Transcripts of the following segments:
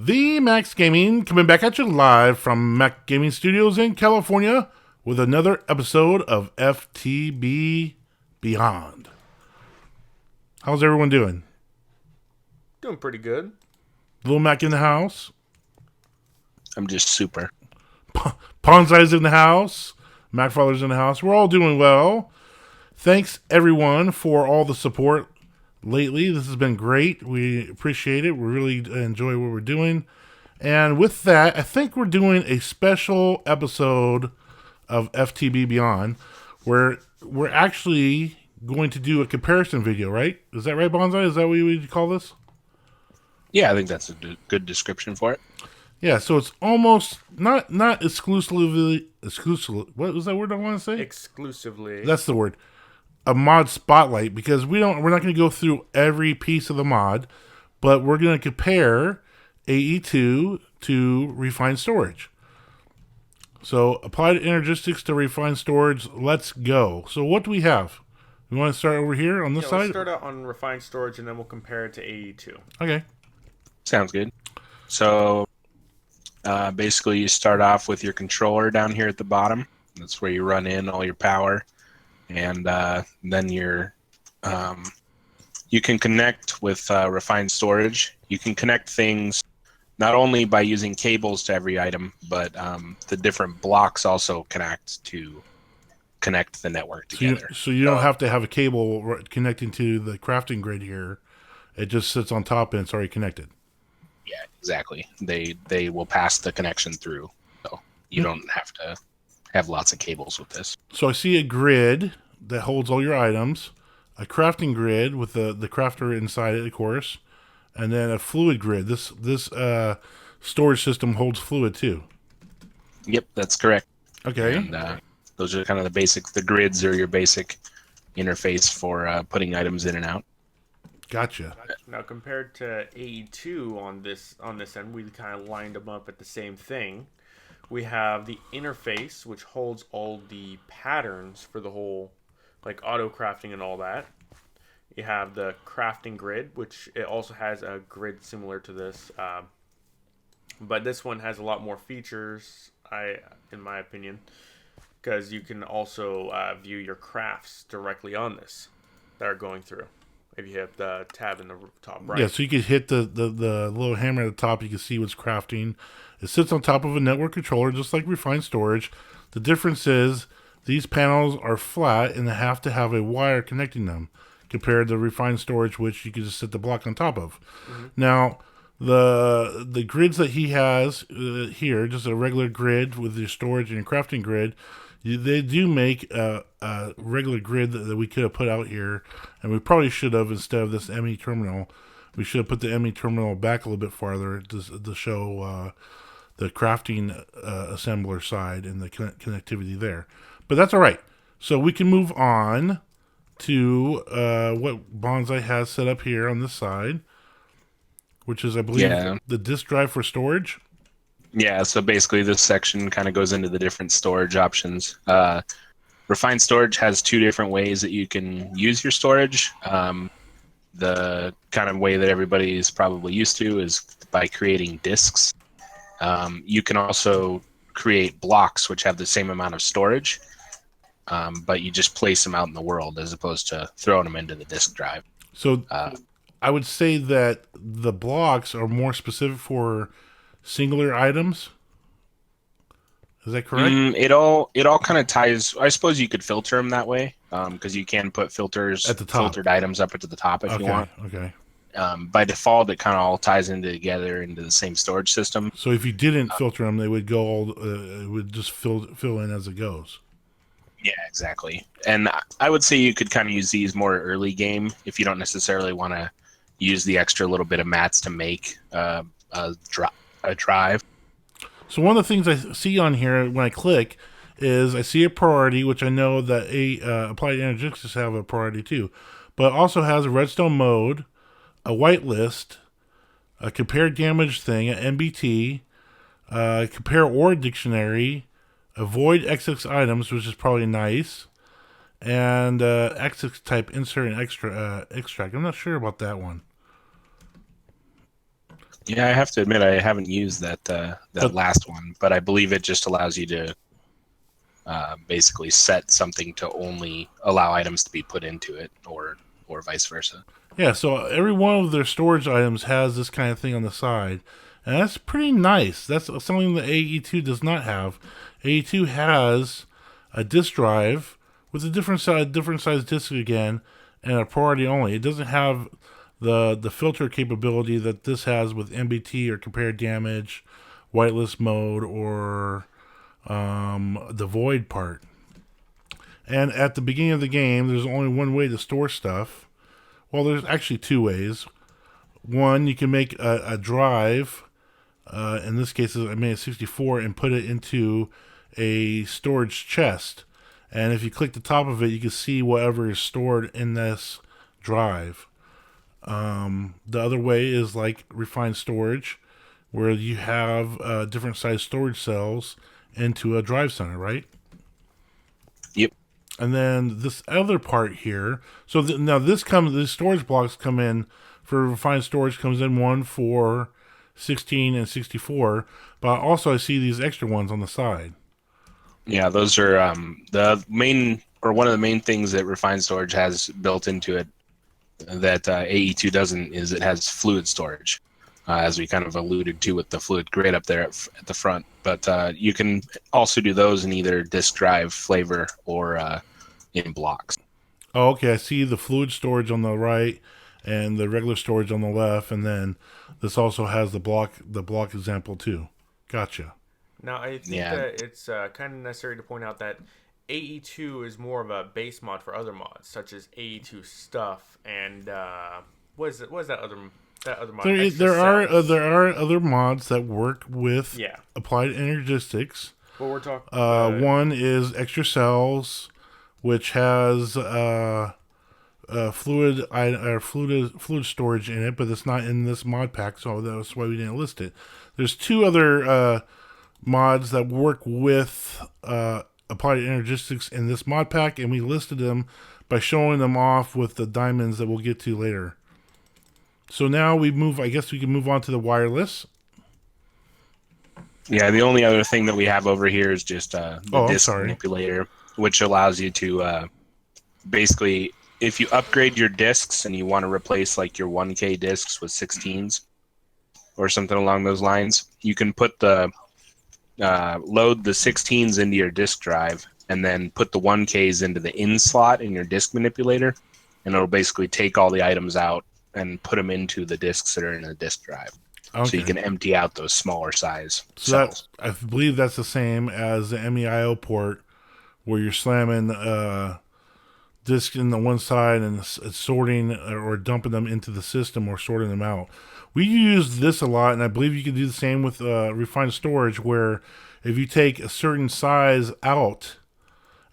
The Max Gaming coming back at you live from Mac Gaming Studios in California with another episode of FTB Beyond. How's everyone doing? Doing pretty good. Little Mac in the house. I'm just super. Ponzai's in the house. Macfather's in the house. We're all doing well. Thanks everyone for all the support lately. This has been great. We appreciate it. We really enjoy what we're doing. And with that, I think we're doing a special episode of FTB Beyond where we're actually going to do a comparison video, right? Is that right, Bonsai? Is that what you would call this? Yeah, I think that's a good description for it. Yeah, so it's almost not exclusively what was that word I want to say? Exclusively. That's the word. A mod spotlight, because we're not going to go through every piece of the mod, but we're going to compare AE2 to refined storage. So applied energistics to refined storage. Let's go. So what do we have? We want to start over here on this side? Let's start out on refined storage and then we'll compare it to AE2. Okay. Sounds good. So basically you start off with your controller down here at the bottom. That's where you run in all your power. And then you can connect with refined storage. You can connect things not only by using cables to every item, but the different blocks also connect the network together. So you don't have to have a cable connecting to the crafting grid here. It just sits on top and it's already connected. Yeah, exactly. They will pass the connection through. So you don't have to have lots of cables with this. So I see a grid that holds all your items, a crafting grid with the crafter inside it, of course, and then a fluid grid. This storage system holds fluid too. Yep, that's correct. Okay. And those are kind of the grids are your basic interface for putting items in and out. Gotcha. Now compared to AE2 on this end, we kind of lined them up at the same thing. We have the interface, which holds all the patterns for the whole, like auto crafting and all that. You have the crafting grid, which it also has a grid similar to this, but this one has a lot more features, in my opinion, because you can also view your crafts directly on this that are going through. If you hit the tab in the top right. Yeah, so you could hit the little hammer at the top. You can see what's crafting. It sits on top of a network controller, just like refined storage. The difference is these panels are flat and they have to have a wire connecting them, compared to refined storage, which you can just sit the block on top of. Mm-hmm. Now, the grids that he has here, just a regular grid with your storage and your crafting grid, they do make a regular grid that we could have put out here, and we probably should have, instead of this ME terminal, we should have put the ME terminal back a little bit farther to show the crafting assembler side and the connectivity there. But that's all right. So we can move on to what Bonsai has set up here on this side, which is, I believe, the disk drive for storage. Yeah, so basically this section kind of goes into the different storage options. Refined storage has two different ways that you can use your storage. The kind of way that everybody is probably used to is by creating disks. You can also create blocks which have the same amount of storage, but you just place them out in the world as opposed to throwing them into the disk drive. So I would say that the blocks are more specific for singular items. Is that correct? It all kind of ties. I suppose you could filter them that way, because you can put filters at the top, filtered items up to the top if you want. Okay. By default, it kind of all ties together into the same storage system. So if you didn't filter them, they would go it would just fill in as it goes. Yeah, exactly. And I would say you could kind of use these more early game if you don't necessarily want to use the extra little bit of mats to make a drive. So one of the things I see on here when I click is I see a priority, which I know that Applied Energistics have a priority too, but it also has a redstone mode, a whitelist, a compare damage thing, an MBT, compare ore dictionary, avoid XX items, which is probably nice, and XX type insert and extract. I'm not sure about that one. Yeah, I have to admit I haven't used that last one, but I believe it just allows you to basically set something to only allow items to be put into it, or vice versa. Yeah, so every one of their storage items has this kind of thing on the side, and that's pretty nice. That's something that AE2 does not have. AE2 has a disk drive with a different size disk again, and a priority only. It doesn't have the filter capability that this has with MBT or compare damage, whitelist mode, or the void part. And at the beginning of the game, there's only one way to store stuff. Well, there's actually two ways. One, you can make a drive. In this case, I made a 64 and put it into a storage chest. And if you click the top of it, you can see whatever is stored in this drive. The other way is like refined storage, where you have different size storage cells into a drive center, right? Yep. And then this other part here. So now these storage blocks come in for refined storage comes in one for 16 and 64. But also I see these extra ones on the side. Yeah, those are the main, or one of the main things that refined storage has built into it that AE2 doesn't, is it has fluid storage, as we kind of alluded to with the fluid grid up there at the front. But you can also do those in either disk drive flavor or in blocks. Oh, okay. I see the fluid storage on the right and the regular storage on the left, and then this also has the block example too. Gotcha. Now, I think that it's kind of necessary to point out that AE2 is more of a base mod for other mods, such as AE2 stuff and what is that other mod? There are other mods that work with applied energistics. But we're talking. One is extra cells, which has fluid storage in it, but it's not in this mod pack, so that's why we didn't list it. There's two other mods that work with applied energistics in this mod pack, and we listed them by showing them off with the diamonds that we'll get to later. So now I guess we can move on to the wireless. Yeah, the only other thing that we have over here is just the disk manipulator, which allows you to basically, if you upgrade your disks and you want to replace like your 1K disks with 16s or something along those lines, you can put the load the 16s into your disk drive and then put the 1Ks into the in slot in your disk manipulator, and it'll basically take all the items out and put them into the disks that are in the disk drive. Okay. So you can empty out those smaller size cells. I believe that's the same as the MEIO port, where you're slamming disk in the one side and it's sorting or dumping them into the system or sorting them out. We use this a lot, and I believe you can do the same with refined storage, where if you take a certain size out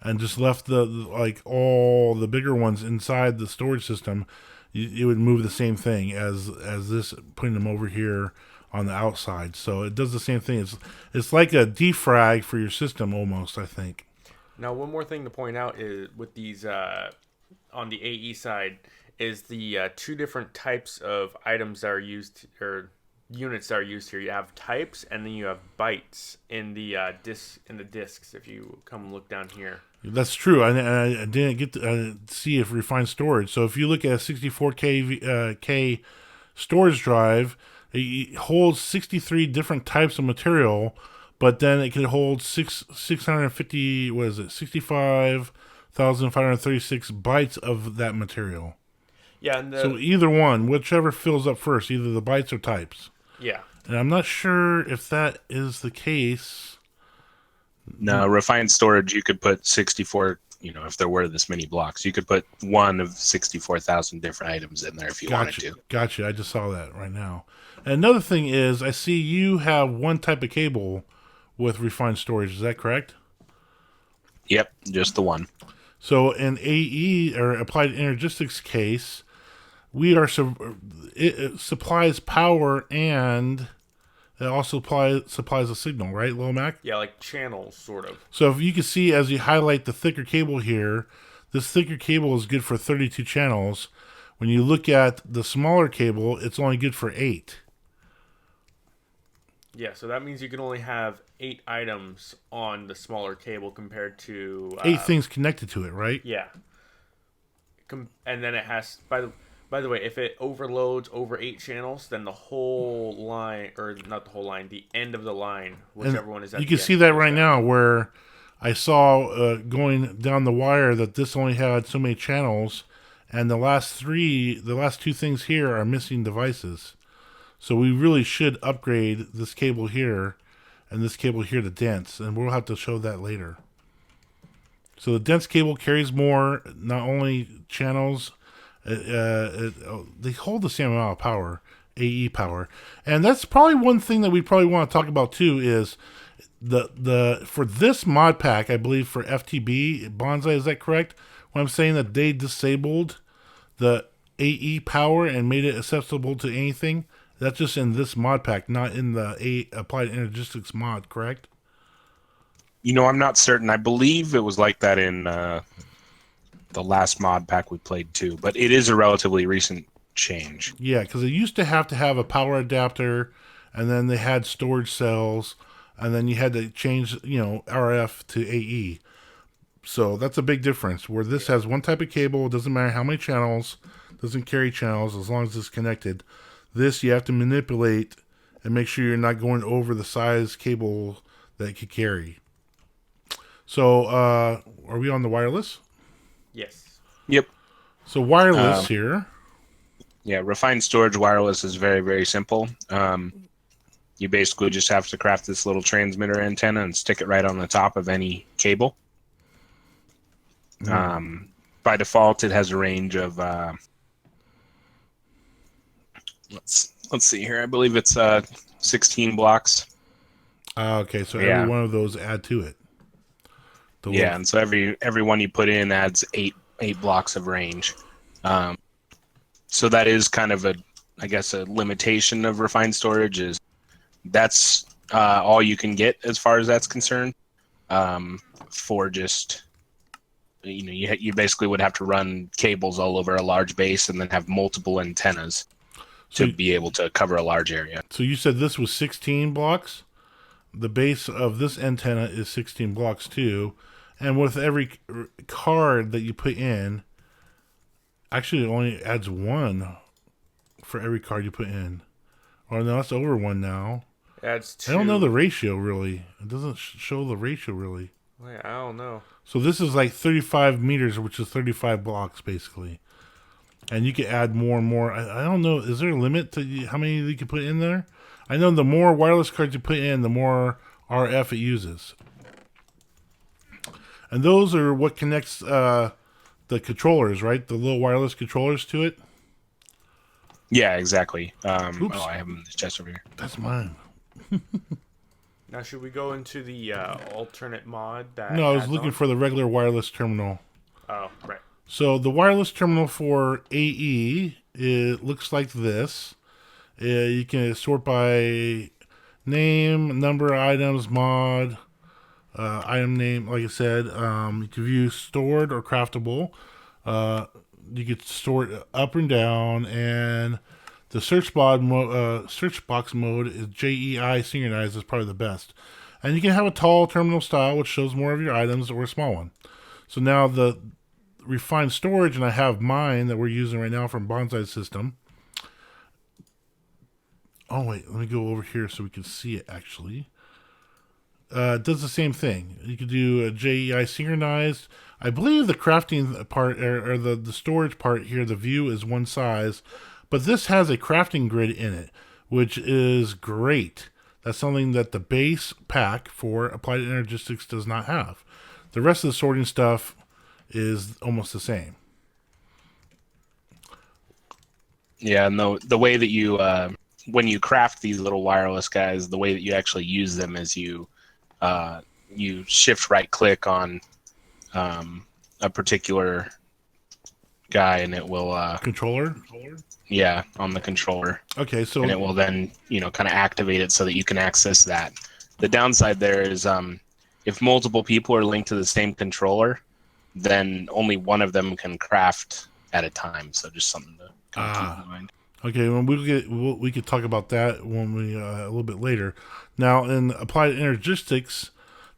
and just left all the bigger ones inside the storage system, it would move the same thing as this, putting them over here on the outside. So it does the same thing. It's like a defrag for your system almost, I think. Now, one more thing to point out is with these on the AE side is the two different types of items that are used, or units that are used here. You have types, and then you have bytes in the disks. If you come look down here. That's true. I didn't get to see if refined storage. So if you look at a 64K storage drive, it holds 63 different types of material, but then it can hold 650. What is it? 65,536 bytes of that material. Yeah. So either one, whichever fills up first, either the bytes or types. Yeah. And I'm not sure if that is the case. No, refined storage, you could put 64, if there were this many blocks, you could put one of 64,000 different items in there if you wanted to. Gotcha. I just saw that right now. And another thing is, I see you have one type of cable with refined storage. Is that correct? Yep, just the one. So in AE, or Applied Energistics case, it supplies power, and it also supplies a signal, right, Lomac? Yeah, like channels, sort of. So if you can see, as you highlight the thicker cable here, this thicker cable is good for 32 channels. When you look at the smaller cable, it's only good for 8. Yeah, so that means you can only have 8 items on the smaller cable compared to 8 things connected to it, right? yeah. And then it has by the way, if it overloads over 8 channels, then the whole line, or not the whole line, the end of the line, whichever And one is at you the can end, see that goes right down. now where I saw going down the wire that this only had so many channels, and the last 2 things here are missing devices. So we really should upgrade this cable here and this cable here to dense, and we'll have to show that later. So the dense cable carries more, not only channels, they hold the same amount of power, AE power, and that's probably one thing that we probably want to talk about too. Is the for this mod pack, I believe for FTB Bonsai, is that correct? When I'm saying that they disabled the AE power and made it accessible to anything, that's just in this mod pack, not in the Applied Energistics mod, correct? I'm not certain. I believe it was like that in the last mod pack we played too, but it is a relatively recent change. Yeah, because it used to have a power adapter, and then they had storage cells, and then you had to change, RF to AE. So that's a big difference. Where this has one type of cable, it doesn't matter how many channels, doesn't carry channels as long as it's connected. This you have to manipulate and make sure you're not going over the size cable that it could carry. So, are we on the wireless? Yes. Yep. So wireless here. Yeah, refined storage wireless is very, very simple. You basically just have to craft this little transmitter antenna and stick it right on the top of any cable. By default, it has a range of let's see here. I believe it's 16 blocks. Okay, so Yeah. every one of those add to it. Yeah, and so every one you put in adds eight blocks of range. So that is kind of a limitation of refined storage is that's all you can get as far as that's concerned. For just you basically would have to run cables all over a large base and then have multiple antennas to be able to cover a large area. So you said this was 16 blocks? The base of this antenna is 16 blocks too. And with every card that you put in, actually it only adds 1 for every card you put in. Or no, that's over 1 now. It adds 2. I don't know the ratio really. It doesn't show the ratio really. Wait, I don't know. So this is like 35 meters, which is 35 blocks basically. And you can add more and more. I don't know. Is there a limit to how many you can put in there? I know the more wireless cards you put in, the more RF it uses. And those are what connects the controllers, right? The little wireless controllers to it. Yeah, exactly. Oops. I have them in the chest over here. That's mine. Now, should we go into the alternate mod that? No, I was adds looking on? for the regular wireless terminal. Oh, right. So the wireless terminal for AE, it looks like this. You can sort by name, number of items, mod, item name. Like I said, you can view stored or craftable. You can store it up and down, and the search box mode is JEI synchronized is probably the best. And you can have a tall terminal style, which shows more of your items, or a small one. So now the refined storage, and I have mine that we're using right now from Bonsai System. Oh wait, let me go over here so we can see it actually. It does the same thing. You can do a JEI synchronized. I believe the crafting part or the storage part here, the view is one size, but this has a crafting grid in it, which is great. That's something that the base pack for Applied Energistics does not have. The rest of the sorting stuff is almost the same. Yeah, and the way that you when you craft these little wireless guys, the way that you actually use them is you shift right click on a particular guy, and it will Controller? Yeah, on the controller. Okay, so and it will then kind of activate it so that you can access that. The downside there is if multiple people are linked to the same controller, then only one of them can craft at a time. So just something to kind of keep in mind. Okay, when we could talk about that when we a little bit later. Now, in applied energistics,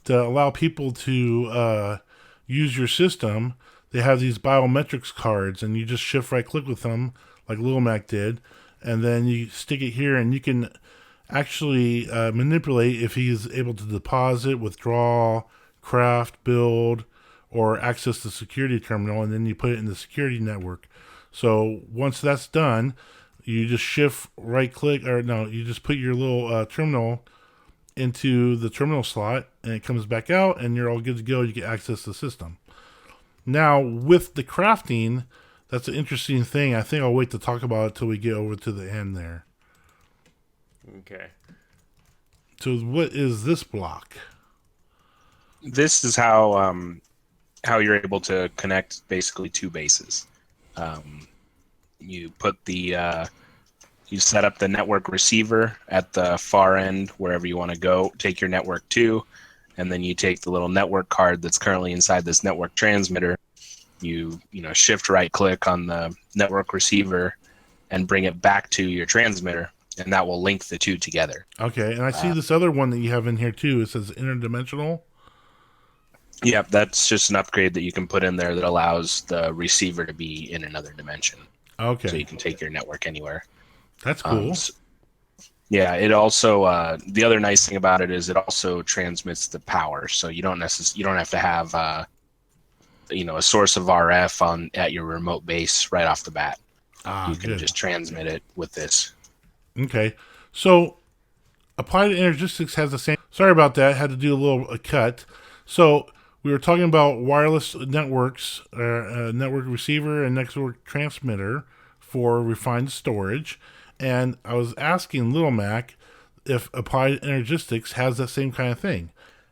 to allow people to use your system, they have these biometrics cards, and you just shift right click with them, like Lil Mac did, and then you stick it here, and you can actually manipulate if he's able to deposit, withdraw, craft, build, or access the security terminal, and then you put it in the security network. So once that's done, you just shift right click, or no, you just put your little terminal into the terminal slot, and it comes back out, and you're all good to go. You can access the system. Now, with the crafting, that's an interesting thing. I think I'll wait to talk about it till we get over to the end there. Okay. So what is this block? This is how you're able to connect basically two bases. You put you set up the network receiver at the far end wherever you want to go. Take your network to, and then you take the little network card that's currently inside this network transmitter. You shift right click on the network receiver and bring it back to your transmitter, and that will link the two together. Okay, and I see this other one that you have in here too. It says interdimensional. Yep, that's just an upgrade that you can put in there that allows the receiver to be in another dimension. Okay. So you can take your network anywhere. That's cool. Yeah, it also the other nice thing about it is it also transmits the power, so you don't have to have a source of RF at your remote base right off the bat. You can just transmit it with this. Okay, so Applied Energistics has the same. Sorry about that. Had to do a cut. So we were talking about wireless networks, network receiver and network transmitter for refined storage. And I was asking Little Mac if Applied Energistics has that same kind of thing.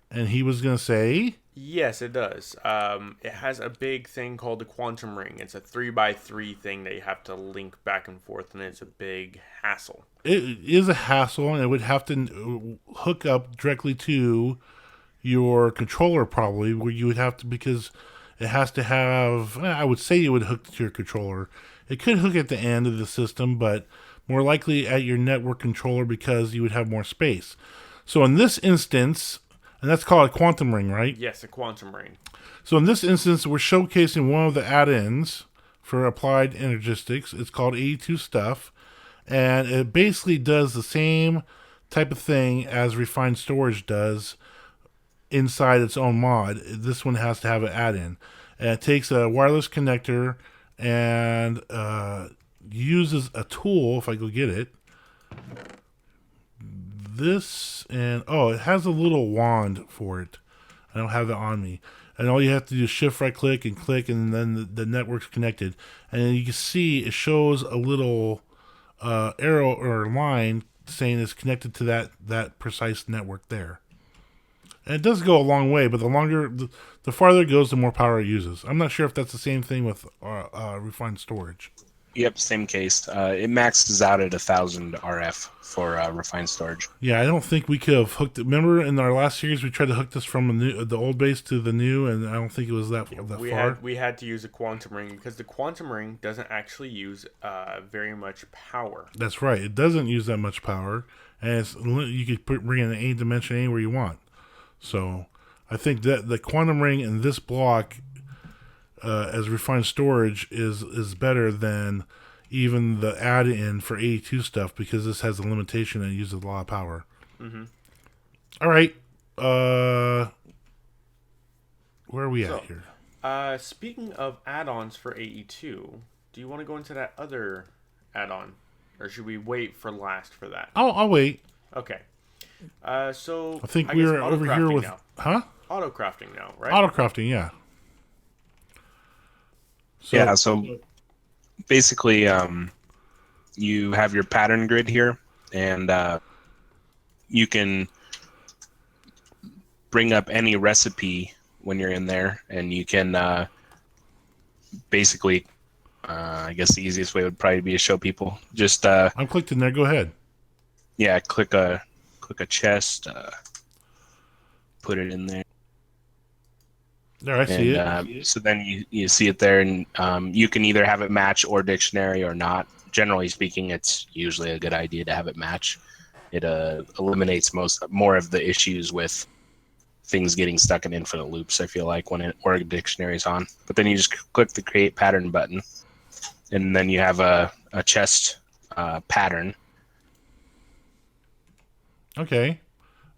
And he was going to say... Yes, it does. It has a big thing called the quantum ring. It's a 3x3 thing that you have to link back and forth, and it's a big hassle. It is a hassle, and it would have to hook up directly to your controller probably, where you would have to, because it has to have, I would say it would hook to your controller. It could hook at the end of the system, but more likely at your network controller because you would have more space. So in this instance, and that's called a quantum ring, right? Yes, a quantum ring. So in this instance, we're showcasing one of the add-ins for Applied Energistics. It's called AE2 stuff, and it basically does the same type of thing as Refined Storage does inside its own mod. This one has to have an add-in. And it takes a wireless connector and uses a tool, if I go get it. This, and it has a little wand for it. I don't have it on me. And all you have to do is shift right click, and then the network's connected. And then you can see it shows a little arrow or line saying it's connected to that precise network there. And it does go a long way, but the farther it goes, the more power it uses. I'm not sure if that's the same thing with refined storage. Yep, same case. It maxes out at 1,000 RF for refined storage. Yeah, I don't think we could have hooked it. Remember in our last series, we tried to hook this from the old base to the new, and I don't think it was that far. We had to use a quantum ring because the quantum ring doesn't actually use very much power. That's right. It doesn't use that much power, and you could bring in any dimension anywhere you want. So I think that the quantum ring in this block as refined storage is better than even the add-in for AE2 stuff, because this has a limitation and it uses a lot of power. Mm-hmm. All right. Where are we at here? Speaking of add-ons for AE2, do you want to go into that other add-on? Or should we wait for last for that? I'll wait. Okay. So I think we're over here with... now. Huh? Auto-crafting now, right? Auto-crafting, yeah. So basically, you have your pattern grid here, and you can bring up any recipe when you're in there, and you can basically, I guess the easiest way would probably be to show people. Just I'm clicked in there. Go ahead. Yeah, click a chest, put it in there. There, I see it. So then you see it there, and you can either have it match or dictionary or not. generally speaking, it's usually a good idea to have it match. It eliminates more of the issues with things getting stuck in infinite loops, I feel like, when an org dictionary is on. But then you just click the create pattern button, and then you have a chest pattern. Okay.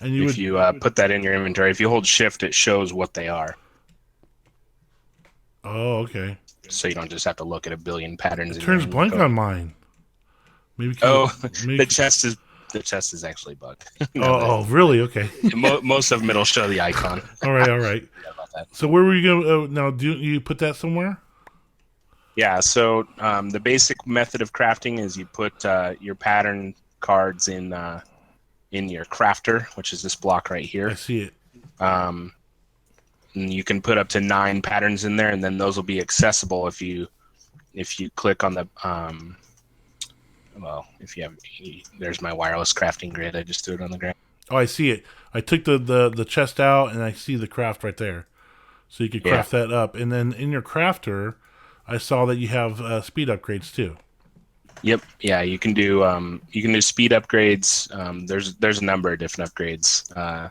And if you put that in your inventory, if you hold shift, it shows what they are. Oh, okay. So you don't just have to look at a billion patterns. It turns blank on mine. Maybe. The chest is actually bugged. Oh, really? Okay. Most of them it'll show the icon. All right. Yeah, about that. So where were you going now? Do you put that somewhere? Yeah. So the basic method of crafting is you put your pattern cards in your crafter, which is this block right here. I see it. And you can put up to 9 patterns in there, and then those will be accessible if you click on the there's my wireless crafting grid. I just threw it on the ground. Oh, I see it. I took the chest out, and I see the craft right there. So you could craft that up, and then in your crafter, I saw that you have speed upgrades too. Yep. Yeah, you can do speed upgrades. There's a number of different upgrades,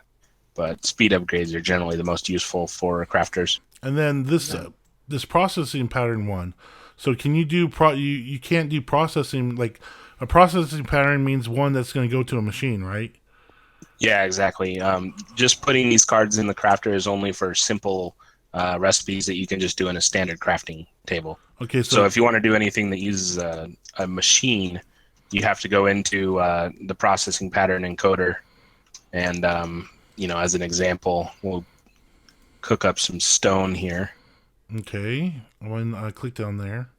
but speed upgrades are generally the most useful for crafters. And then this processing pattern one. So can you do you can't do processing, like a processing pattern means one that's going to go to a machine, right? Yeah, exactly. Just putting these cards in the crafter is only for simple recipes that you can just do in a standard crafting table. Okay, so if you want to do anything that uses a machine, you have to go into the processing pattern encoder, and as an example, we'll cook up some stone here. Okay, when I click down there,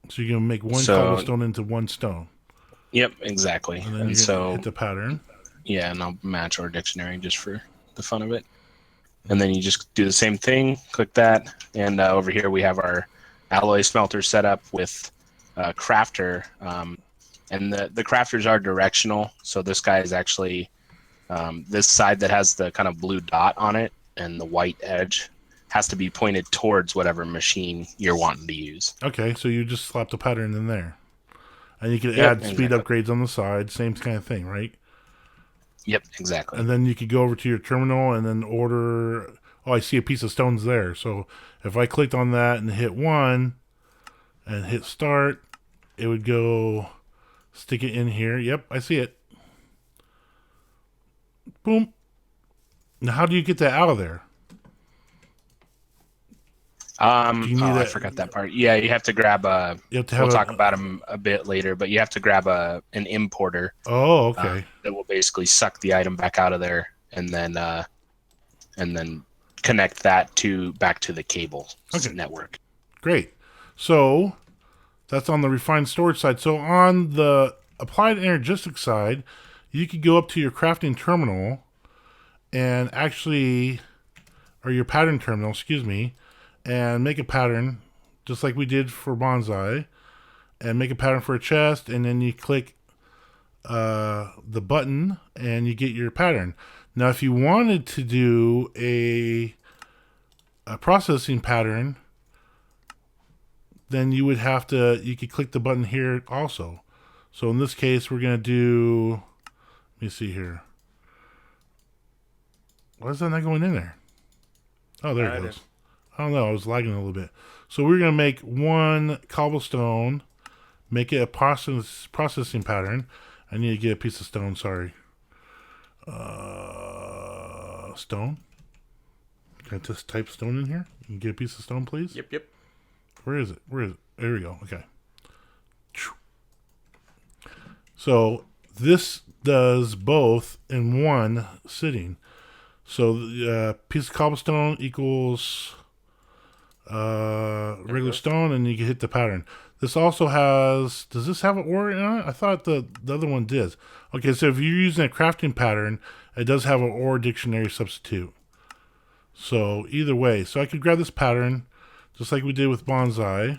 so you're gonna make one cobblestone into one stone. Yep, exactly. And then so hit the pattern. Yeah, and I'll match our dictionary just for the fun of it. And then you just do the same thing, click that, and over here we have our alloy smelter set up with crafter. And the crafters are directional, so this guy is actually this side that has the kind of blue dot on it and the white edge has to be pointed towards whatever machine you're wanting to use. Okay, so you just slap the pattern in there. And you can add speed upgrades on the side, same kind of thing, right? Yep, exactly. And then you could go over to your terminal and then order... Oh, I see a piece of stones there. So if I clicked on that and hit 1 and hit start, it would go stick it in here. Yep, I see it. Boom. Now, how do you get that out of there? I forgot that part. Yeah, you have to grab we'll talk about them a bit later, but you have to grab an importer. Oh, okay. That will basically suck the item back out of there, and then connect that back to the cable network. Great. So that's on the refined storage side. So on the applied energetics side, you could go up to your crafting terminal and or your pattern terminal, and make a pattern just like we did for bonsai, and make a pattern for a chest, and then you click the button and you get your pattern. Now if you wanted to do a processing pattern, then you could click the button here also. So in this case we're going to do, let me see here, why is that not going in there? Oh, there it goes. I don't know, I was lagging a little bit. So we're going to make 1 cobblestone, make it a processing pattern. I need to get a piece of stone, sorry. Stone. Can I just type stone in here? You can get a piece of stone, please? Yep. Where is it? There we go, okay. So this does both in one sitting. So piece of cobblestone equals... regular stone, and you can hit the pattern. This also does this have an ore in it? I thought the other one did. Okay, so if you're using a crafting pattern, it does have an ore dictionary substitute. So either way, so I could grab this pattern just like we did with bonsai,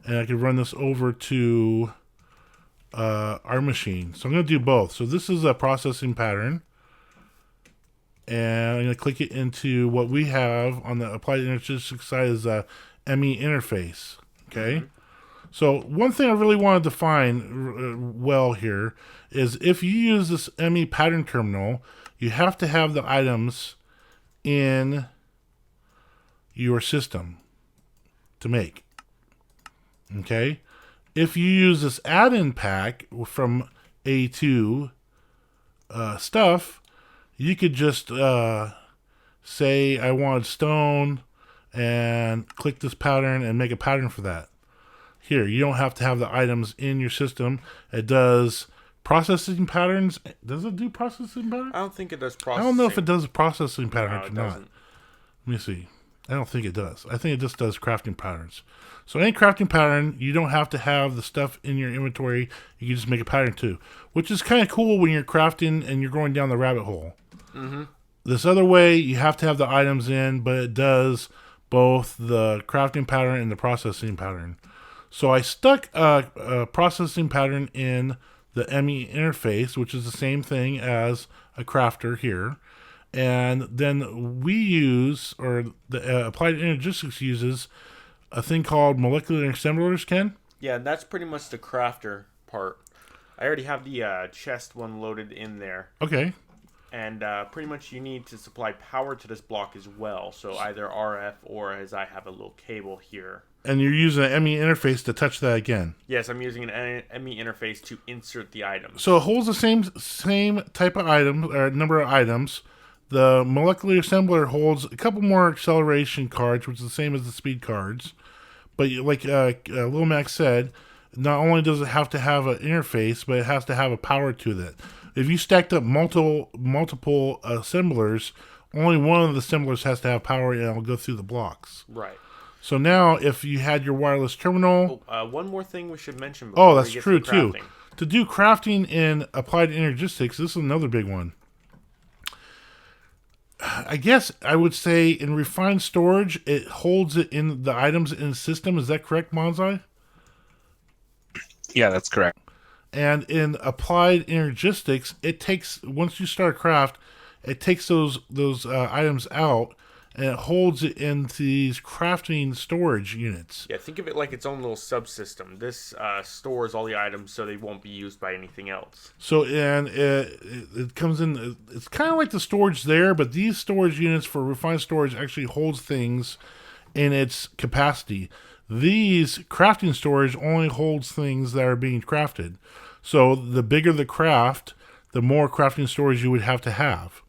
and I could run this over to our machine. So I'm going to do both. So this is a processing pattern, and I'm going to click it into what we have on the applied energetics side is ME interface. Okay. So one thing I really want to define well here is if you use this ME pattern terminal, you have to have the items in your system to make. Okay. If you use this add-in pack from AE2 stuff, you could just say I want stone and click this pattern and make a pattern for that. Here, you don't have to have the items in your system. It does processing patterns. Does it do processing patterns? I don't think it does I processing. don't know if it does processing patterns No, it or not. doesn't. Let me see. I don't think it does. I think it just does crafting patterns. So any crafting pattern, you don't have to have the stuff in your inventory. You can just make a pattern too, which is kind of cool when you're crafting and you're going down the rabbit hole. Mm-hmm. This other way, you have to have the items in, but it does both the crafting pattern and the processing pattern. So I stuck a processing pattern in the ME interface, which is the same thing as a crafter here. And then we use, or the Applied Energistics uses, a thing called molecular assemblers, Ken? Yeah, that's pretty much the crafter part. I already have the chest one loaded in there. Okay. And pretty much you need to supply power to this block as well. So either RF or as I have a little cable here. And you're using an ME interface to touch that again. Yes, I'm using an ME interface to insert the items. So it holds the same type of item, or number of items. The molecular assembler holds a couple more acceleration cards, which is the same as the speed cards. But like Lil Max said, not only does it have to have an interface, but it has to have a power to it. If you stacked up multiple assemblers, only one of the assemblers has to have power, and it'll go through the blocks. Right. So now, if you had your wireless terminal... one more thing we should mention before Oh, that's we get true, to too. crafting. To do crafting in Applied Energistics, this is another big one. I guess I would say in refined storage, it holds it in the items in the system. Is that correct, Monzai? Yeah, that's correct. And in Applied Energistics, it takes, once you start a craft, it takes those items out and it holds it in these crafting storage units. Yeah, think of it like its own little subsystem. This stores all the items so they won't be used by anything else. So, and it comes in, it's kind of like the storage there, but these storage units for refined storage actually holds things in its capacity. These crafting storage only holds things that are being crafted. So the bigger the craft, the more crafting storage you would have to have.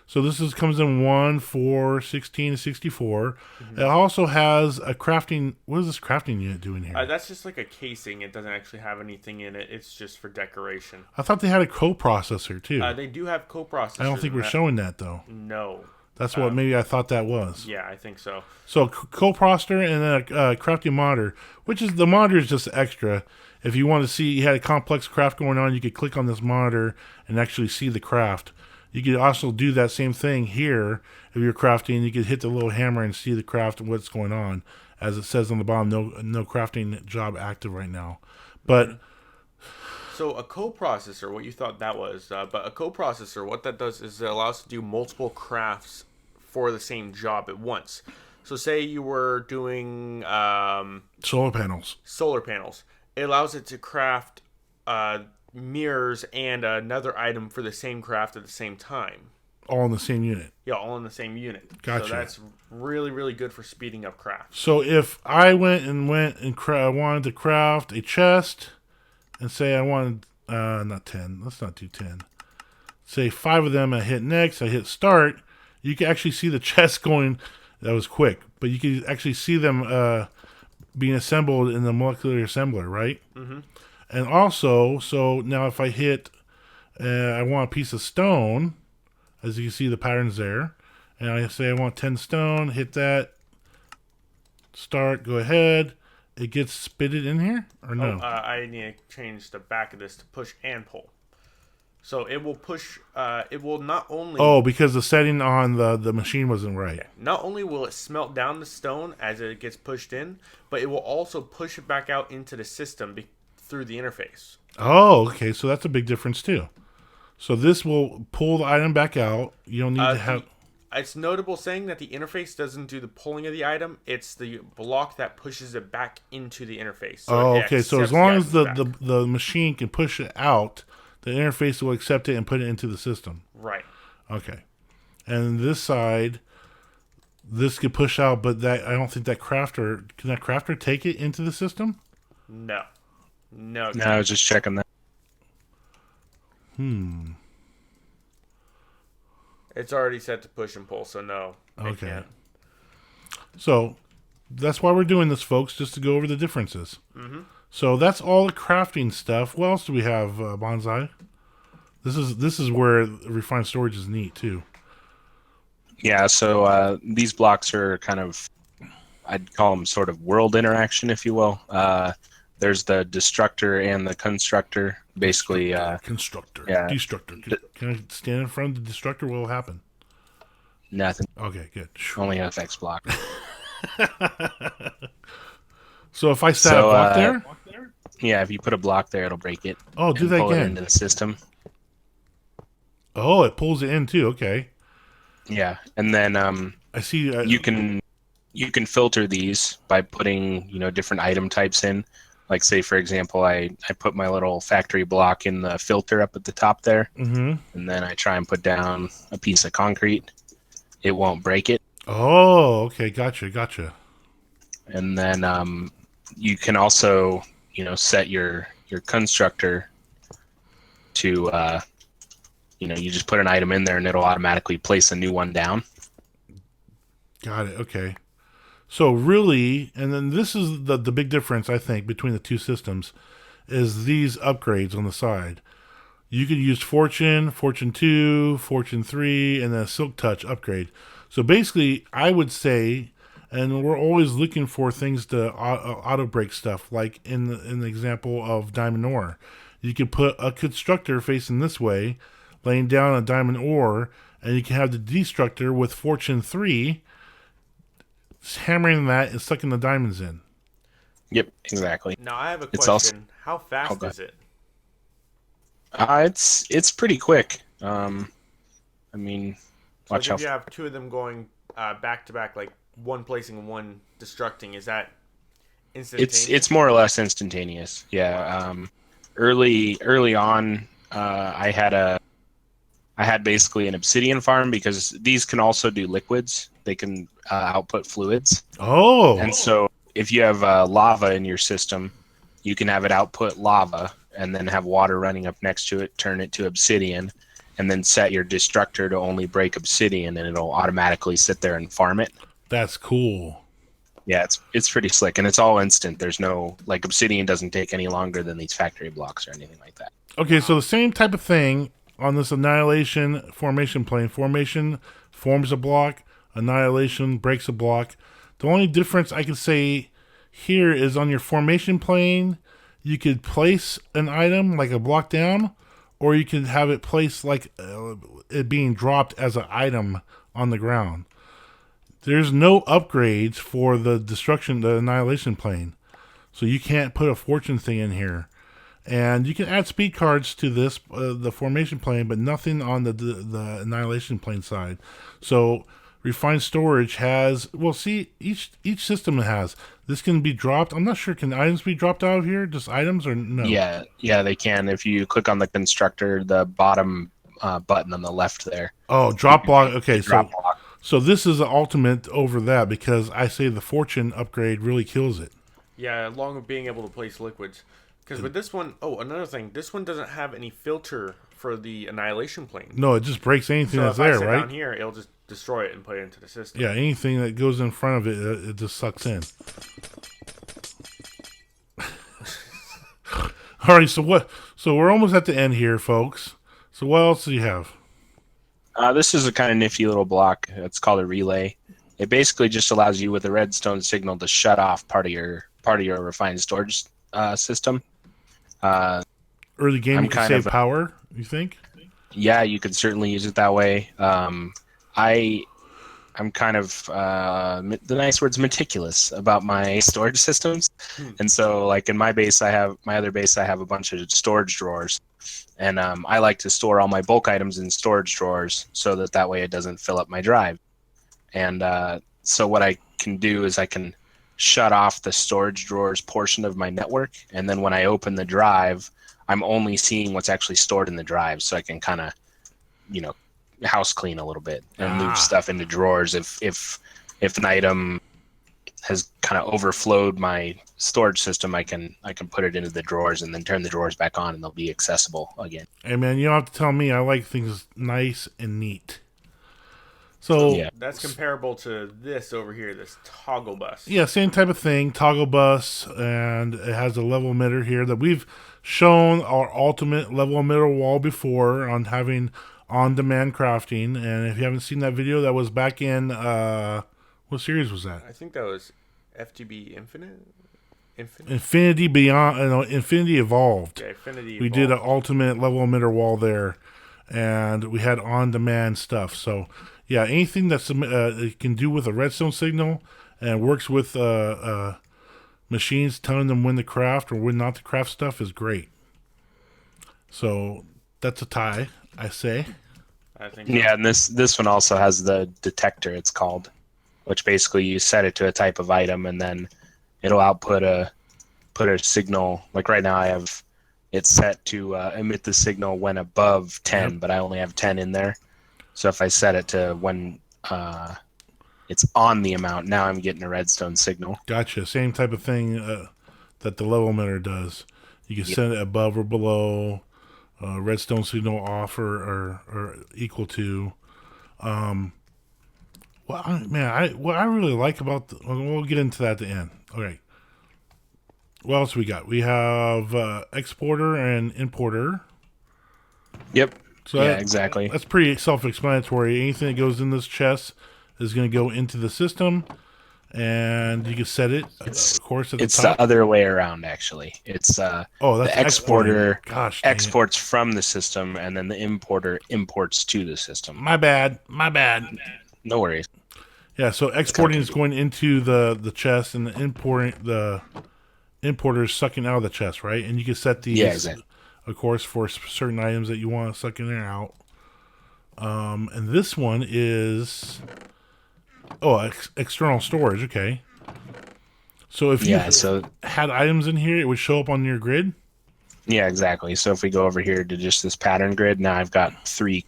So this comes in 1, 4, 16, and 64. Mm-hmm. It also has a crafting... What is this crafting unit doing here? That's just like a casing. It doesn't actually have anything in it. It's just for decoration. I thought they had a coprocessor, too. They do have coprocessors. I don't think we're showing that, though. No. That's what maybe I thought that was. Yeah, I think so. So coprocessor and then a crafting monitor, which is... The monitor is just extra. If you want to see... You had a complex craft going on, you could click on this monitor and actually see the craft. You could also do that same thing here. If you're crafting, you could hit the little hammer and see the craft and what's going on. As it says on the bottom, no crafting job active right now. But so a coprocessor, what you thought that was, but a coprocessor, what that does is it allows to do multiple crafts for the same job at once. So say you were doing solar panels. It allows it to craft mirrors and another item for the same craft at the same time. All in the same unit. Yeah, all in the same unit. Gotcha. So that's really, really good for speeding up crafts. So if I went and wanted to craft a chest, and say I wanted, not 10, let's not do 10. Say 5 of them, I hit next, I hit start, you can actually see the chest going, that was quick, but you can actually see them being assembled in the molecular assembler, right? Mm-hmm. And also, so now if I hit, I want a piece of stone, as you can see the patterns there, and I say I want 10 stone, hit that, start, go ahead, it gets spitted in here, or no? I need to change the back of this to push and pull. So it will push, it will not only... Oh, because the setting on the machine wasn't right. Yeah, not only will it smelt down the stone as it gets pushed in, but it will also push it back out into the system through the interface. Oh, okay. So that's a big difference too. So this will pull the item back out. You don't need to have... it's notable saying that the interface doesn't do the pulling of the item. It's the block that pushes it back into the interface. So Oh, it okay. So as accepts long as items back. the machine can push it out, the interface will accept it and put it into the system. Right. Okay. And this side, this could push out, but that I don't think that crafter can that crafter take it into the system. No. No. No, I was just checking that. It's already set to push and pull, so no. It Okay. can't. So that's why we're doing this, folks, just to go over the differences. Mm-hmm. So that's all the crafting stuff. What else do we have, Bonsai? This is where refined storage is neat too. Yeah, so these blocks are kind of, I'd call them sort of world interaction, if you will. There's the destructor and the constructor. Basically, Constructor, yeah. destructor. Can I stand in front of the destructor? What will happen? Nothing. Okay, good. Only an FX block. So if I set a block there, Yeah, if you put a block there, it'll break it. oh, do and that pull it again. into the system. Oh, it pulls it in too. Okay, Yeah, and then I see. you can filter these by putting different item types in. Like say for example, I put my little factory block in the filter up at the top there, Mm-hmm. and then I try and put down a piece of concrete. It won't break it. Oh, okay, gotcha. And then you can also set your constructor to you just put an item in there and it'll automatically place a new one down. Got it. Okay. So really, and then this is the big difference I think between the two systems is these upgrades on the side. You could use Fortune 2, Fortune 3, and then a Silk Touch upgrade. So basically, I would say, and we're always looking for things to auto break stuff, like in the example of Diamond Ore. You could put a constructor facing this way, laying down a diamond ore, and you can have the destructor with Fortune 3 hammering that and sucking the diamonds in. Yep, exactly. Now I have a It's question. also- How fast go is it? It's pretty quick. I mean, So watch like how. if you have two of them going back to back, like one placing and one destructing, is that instantaneous? It's more or less instantaneous. Yeah. Early on, I had basically an obsidian farm because these can also do liquids. They can output fluids. Oh, And so if you have lava in your system, you can have it output lava and then have water running up next to it, turn it to obsidian, and then set your destructor to only break obsidian, and it'll automatically sit there and farm it. that's cool. Yeah, it's pretty slick, and it's all instant. There's no, like, obsidian doesn't take any longer than these factory blocks or anything like that. Okay, so the same type of thing on this Annihilation formation plane. Formation forms a block, Annihilation breaks a block. The only difference I could say here is on your formation plane, you could place an item like a block down, or you could have it placed like it being dropped as an item on the ground. There's no upgrades for the Annihilation plane. So you can't put a fortune thing in here. And you can add speed cards to this, the formation plane, but nothing on the Annihilation plane side. So refined storage has, well, see, each system has. This can be dropped. I'm not sure, can items be dropped out of here? Just items or no? Yeah, they can. If you click on the constructor, the bottom button on the left there. Oh, drop block. Okay, Drop block. so this is the ultimate over that because I say the fortune upgrade really kills it. Yeah, along with being able to place liquids. Because with this one, another thing, this one doesn't have any filter for the Annihilation plane. No, it just breaks anything So that's if I there, sit right? down here, it'll just destroy it and put it into the system. Yeah, anything that goes in front of it, it just sucks in. All right, so we're almost at the end here, folks. So what else do you have? This is a kind of nifty little block. It's called a relay. It basically just allows you with a redstone signal to shut off part of your refined storage system. Early game, I'm you can kind save of power, you think? Yeah, you could certainly use it that way. I I'm kind of the nice word's meticulous about my storage systems, and so like in my other base, I have a bunch of storage drawers, and I like to store all my bulk items in storage drawers so that way it doesn't fill up my drive. And so what I can do is I can shut off the storage drawers portion of my network, and then when I open the drive, I'm only seeing what's actually stored in the drive, so I can kind of, house clean a little bit and move stuff into drawers if an item has kind of overflowed my storage system. I can put it into the drawers and then turn the drawers back on, and they'll be accessible again. Hey man, you don't have to tell me. I like things nice and neat. So Yeah. That's comparable to this over here, this toggle bus. yeah, same type of thing, toggle bus, and it has a level emitter here that we've shown our ultimate level emitter wall before on having on-demand crafting. And if you haven't seen that video, that was back in what series was that? I think that was FTB Infinite. Infinity Beyond, Infinity Evolved. Yeah, Infinity. We did an ultimate level emitter wall there, and we had on-demand stuff. So yeah, anything that's it can do with a redstone signal and works with machines telling them when to craft or when not to craft stuff is great. So that's a tie, I say. I think. Yeah, and this one also has the detector, it's called, which basically you set it to a type of item, and then it'll output a signal. Like right now, I have it set to emit the signal when above 10, but I only have 10 in there. So if I set it to when it's on the amount, now I'm getting a redstone signal. Gotcha. Same type of thing that the level emitter does. You can set it above or below, redstone signal off or equal to. What I really like about we'll get into that at the end. Okay. What else we got? We have exporter and importer. Yep. So yeah, exactly. That's pretty self-explanatory. Anything that goes in this chest is going to go into the system, and you can set it. Of course, at the it's top. the other way around, actually. It's that's the exporter Gosh, exports from the system, and then the importer imports to the system. My bad. No worries. Yeah, so exporting is going into the chest, and the importer is sucking out of the chest, right? And you can set these, exactly. Of course, for certain items that you want to suck in and out. And this one is external storage. Okay. So if you had items in here, it would show up on your grid. Yeah, exactly. So if we go over here to just this pattern grid, now I've got three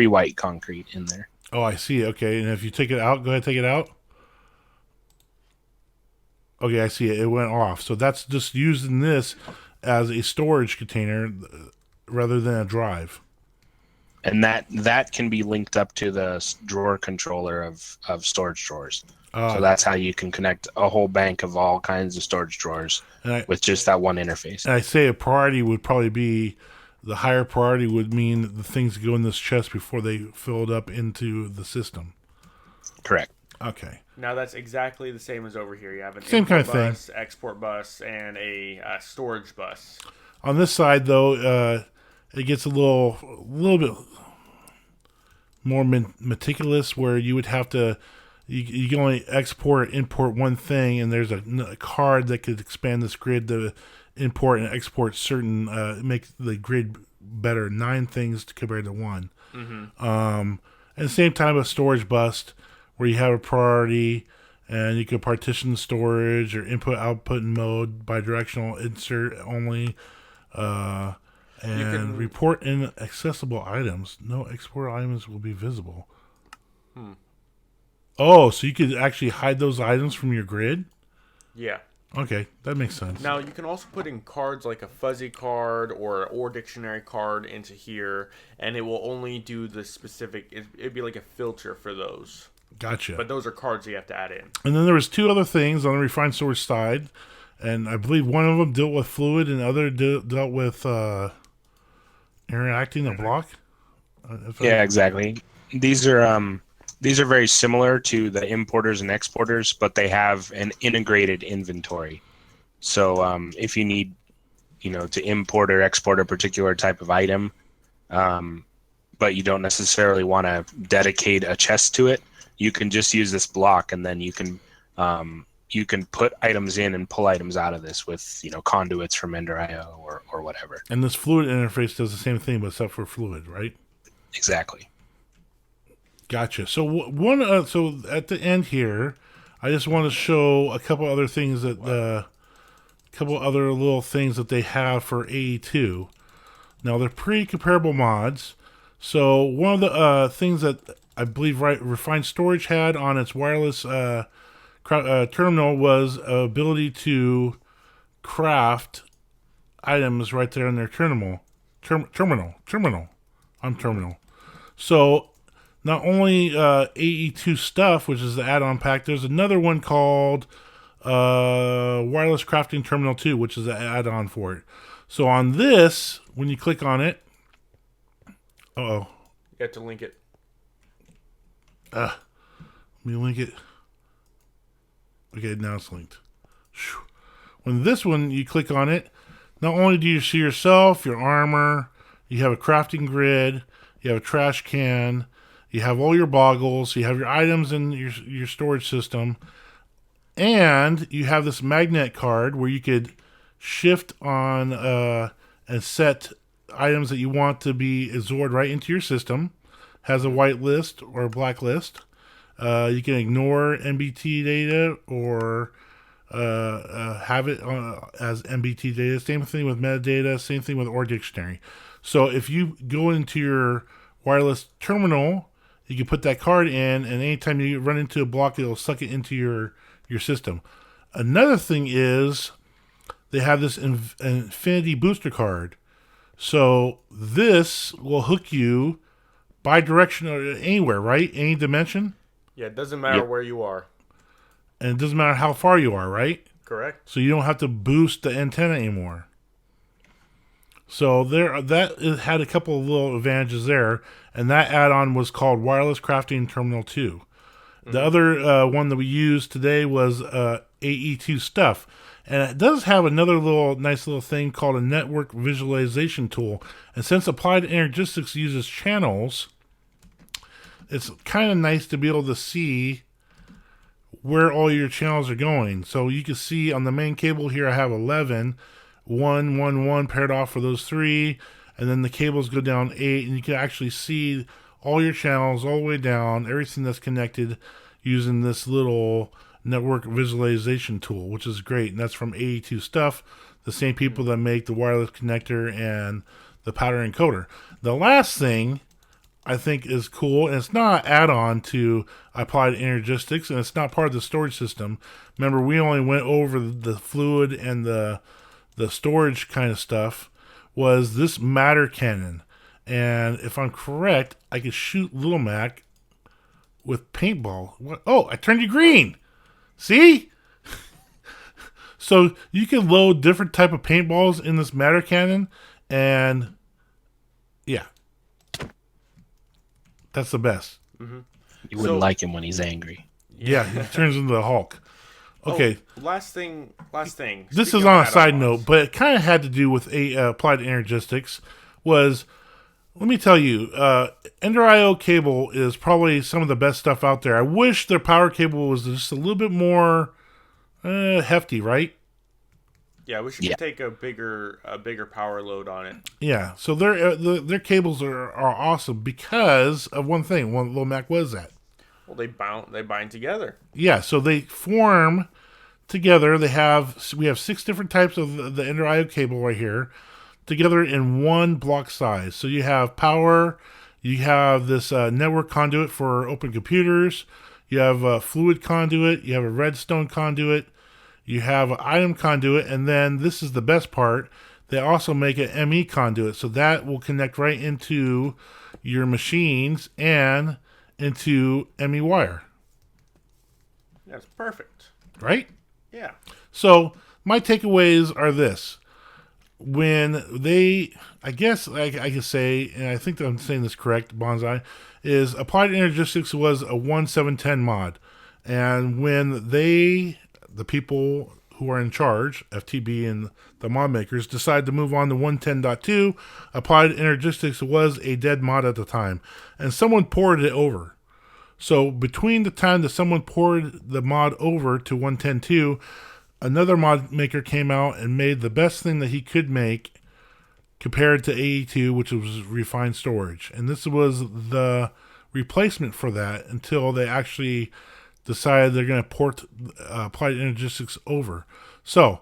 white concrete in there. Oh, I see. Okay, and if you take it out, go ahead, take it out. Okay, I see it. It went off. So that's just using this as a storage container rather than a drive. And that can be linked up to the drawer controller of storage drawers. So that's how you can connect a whole bank of all kinds of storage drawers with just that one interface. And I say a priority would probably be, the higher priority would mean the things go in this chest before they filled up into the system. Correct. Okay. Now that's exactly the same as over here. You have an same kind of bus, thing. export bus, and a storage bus. On this side, though, it gets a little bit more meticulous, where you would have to, you can only import one thing, and there's a card that could expand this grid to import and export certain, make the grid better, 9 things compared to 1. Mm-hmm. At the same time, a storage bus where you have a priority, and you can partition storage or input-output mode, bidirectional insert only, and report inaccessible items. No export items will be visible. Oh, so you could actually hide those items from your grid? Yeah. Okay, that makes sense. Now, you can also put in cards like a fuzzy card or dictionary card into here, and it will only do the specific, it'd be like a filter for those. Gotcha. But those are cards you have to add in. And then there was 2 other things on the refined storage side, and I believe one of them dealt with fluid and the other dealt with interacting a block. Yeah, exactly. These are very similar to the importers and exporters, but they have an integrated inventory. So if you need, to import or export a particular type of item, but you don't necessarily want to dedicate a chest to it, you can just use this block, and then you can put items in and pull items out of this with conduits from Ender.io or whatever. And this fluid interface does the same thing, but except for fluid, right? Exactly. Gotcha. So so at the end here, I just want to show a couple other things that couple other little things that they have for AE2. Now they're pretty comparable mods. So one of the things that I believe Refined Storage had on its wireless terminal was ability to craft items right there in their terminal. I'm terminal. So not only AE2 stuff, which is the add-on pack, there's another one called Wireless Crafting Terminal 2, which is the add-on for it. So on this, when you click on it, you have to link it. Let me link it. Okay, now it's linked. When this one, you click on it, not only do you see yourself, your armor, you have a crafting grid, you have a trash can, you have all your boggles, you have your items in your storage system, and you have this magnet card where you could shift on and set items that you want to be absorbed right into your system. Has a white list or a black list. You can ignore MBT data or have it as MBT data. Same thing with metadata. Same thing with OR dictionary. So if you go into your wireless terminal, you can put that card in, and anytime you run into a block, it'll suck it into your system. Another thing is they have this infinity booster card. So this will hook you bi-directional anywhere, right? Any dimension? Yeah, it doesn't matter where you are. And it doesn't matter how far you are, right? Correct. So you don't have to boost the antenna anymore. So that had a couple of little advantages there, and that add-on was called Wireless Crafting Terminal 2. The other one that we used today was AE2 stuff. And it does have another nice little thing called a network visualization tool. And since Applied Energistics uses channels, it's kind of nice to be able to see where all your channels are going. So you can see on the main cable here, I have 11, 1, 1, 1 paired off for those 3. And then the cables go down 8, and you can actually see all your channels all the way down, everything that's connected using this little network visualization tool, which is great. And that's from AE2 Stuff, the same people that make the wireless connector and the powder encoder. The last thing I think is cool, and it's not an add-on to Applied Energistics, and it's not part of the storage system. Remember, we only went over the fluid and the storage kind of stuff, was this matter cannon. And if I'm correct, I could shoot Little Mac with paintball. What? Oh, I turned you green. See? So you can load different type of paintballs in this matter cannon, and yeah, that's the best. Mm-hmm. You wouldn't like him when he's angry. Yeah, he turns into the Hulk. Okay. Last thing. This is on a side note, but it kind of had to do with Applied Energistics. Let me tell you, Ender.io cable is probably some of the best stuff out there. I wish their power cable was just a little bit more hefty, right? Yeah, we should take a bigger power load on it. Yeah, so their cables are awesome because of one thing. Little Mac was that. Well, they bind together. Yeah, so they form together. We have 6 different types of the Ender.io cable right here, together in one block size. So you have power, you have this network conduit for open computers, you have a fluid conduit, you have a redstone conduit, you have an item conduit, and then this is the best part, they also make an ME conduit. So that will connect right into your machines and into ME wire. That's perfect. Right? Yeah. So my takeaways are this. When they, I guess I can say, and I think that I'm saying this correct, Bonsai, is Applied Energistics was a 1.7.10 mod. And when the people who are in charge, FTB and the mod makers, decided to move on to 1.10.2, Applied Energistics was a dead mod at the time. And someone ported it over. So between the time that someone poured the mod over to 110.2, another mod maker came out and made the best thing that he could make compared to AE2, which was refined storage. And this was the replacement for that until they actually decided they're going to port Applied Energistics over. So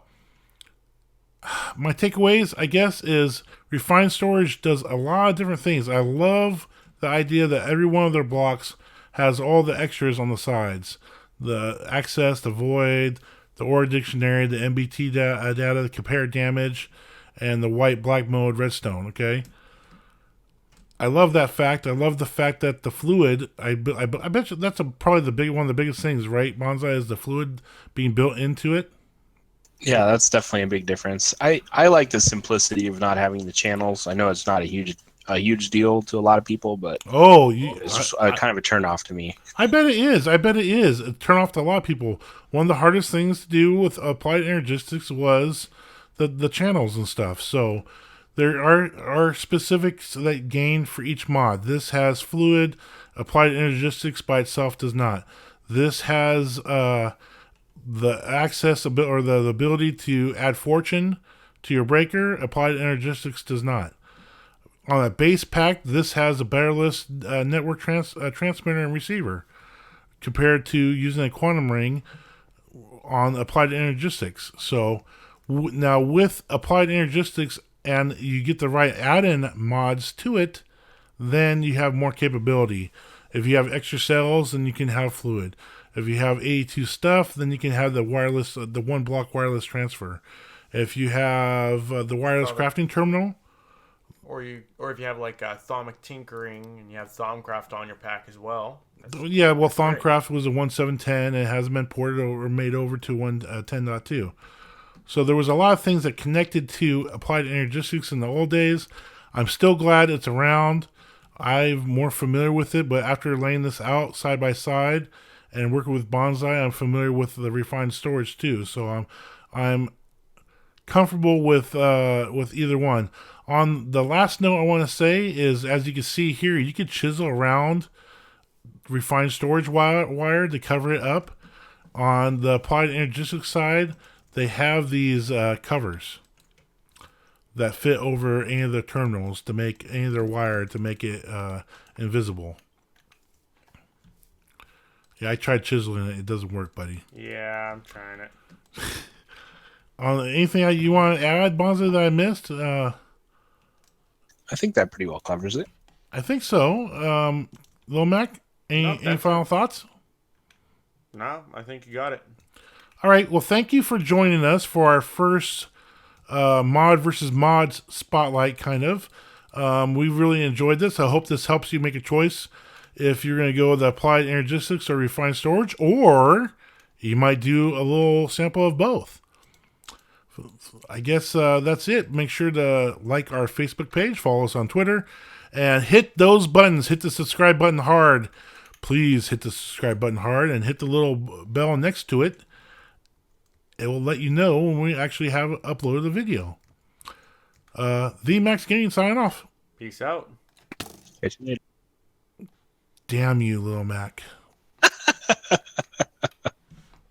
my takeaways, I guess, is refined storage does a lot of different things. I love the idea that every one of their blocks has all the extras on the sides. The access, the void, the OR dictionary, the MBT data, the compare damage, and the white, black mode, redstone, okay? I love that fact. I love the fact that the fluid, I bet you that's probably one of the biggest things, right, Bonsai, is the fluid being built into it. Yeah, that's definitely a big difference. I like the simplicity of not having the channels. I know it's not a huge deal to a lot of people, but it's just kind of a turn off to me. I bet it is. A turn off to a lot of people. One of the hardest things to do with Applied Energistics was the channels and stuff. So there are specifics that gain for each mod. This has fluid. Applied Energistics by itself does not. This has the access or the ability to add fortune to your breaker. Applied Energistics does not. On a base pack, this has a wireless network transmitter and receiver compared to using a quantum ring on Applied Energistics. So now with Applied Energistics and you get the right add-in mods to it, then you have more capability. If you have extra cells, then you can have fluid. If you have AE2 stuff, then you can have the wireless, the one block wireless transfer. If you have the wireless crafting terminal, or if you have like Thaumic Tinkering and you have Thaumcraft on your pack as well. Yeah, well, Thaumcraft was a 1.7.10 and it hasn't been ported or made over to 1.10.2. So there was a lot of things that connected to Applied Energistics in the old days. I'm still glad it's around. I'm more familiar with it, but after laying this out side by side and working with Bonsai, I'm familiar with the refined storage too. So I'm comfortable with either one. On the last note I want to say is, as you can see here, you could chisel around refined storage wire to cover it up. On the Applied Energistics side, they have these covers that fit over any of the terminals to make any of their wire to make it invisible. Yeah, I tried chiseling it. It doesn't work, buddy. Yeah, I'm trying it. Anything you want to add, Bonzo, that I missed? I think that pretty well covers it. I think so. Lil Mac, any final thoughts? No, I think you got it. All right. Well, thank you for joining us for our first mod versus mods spotlight, kind of. We really enjoyed this. I hope this helps you make a choice if you're going to go with Applied Energistics or Refined Storage, or you might do a little sample of both. I guess that's it. Make sure to like our Facebook page, follow us on Twitter, and hit those buttons. Hit the subscribe button hard. Please hit the subscribe button hard and hit the little bell next to it. It will let you know when we actually have uploaded the video. The Max Gaming signing off. Peace out. Catch you later. Damn you, Lil Mac.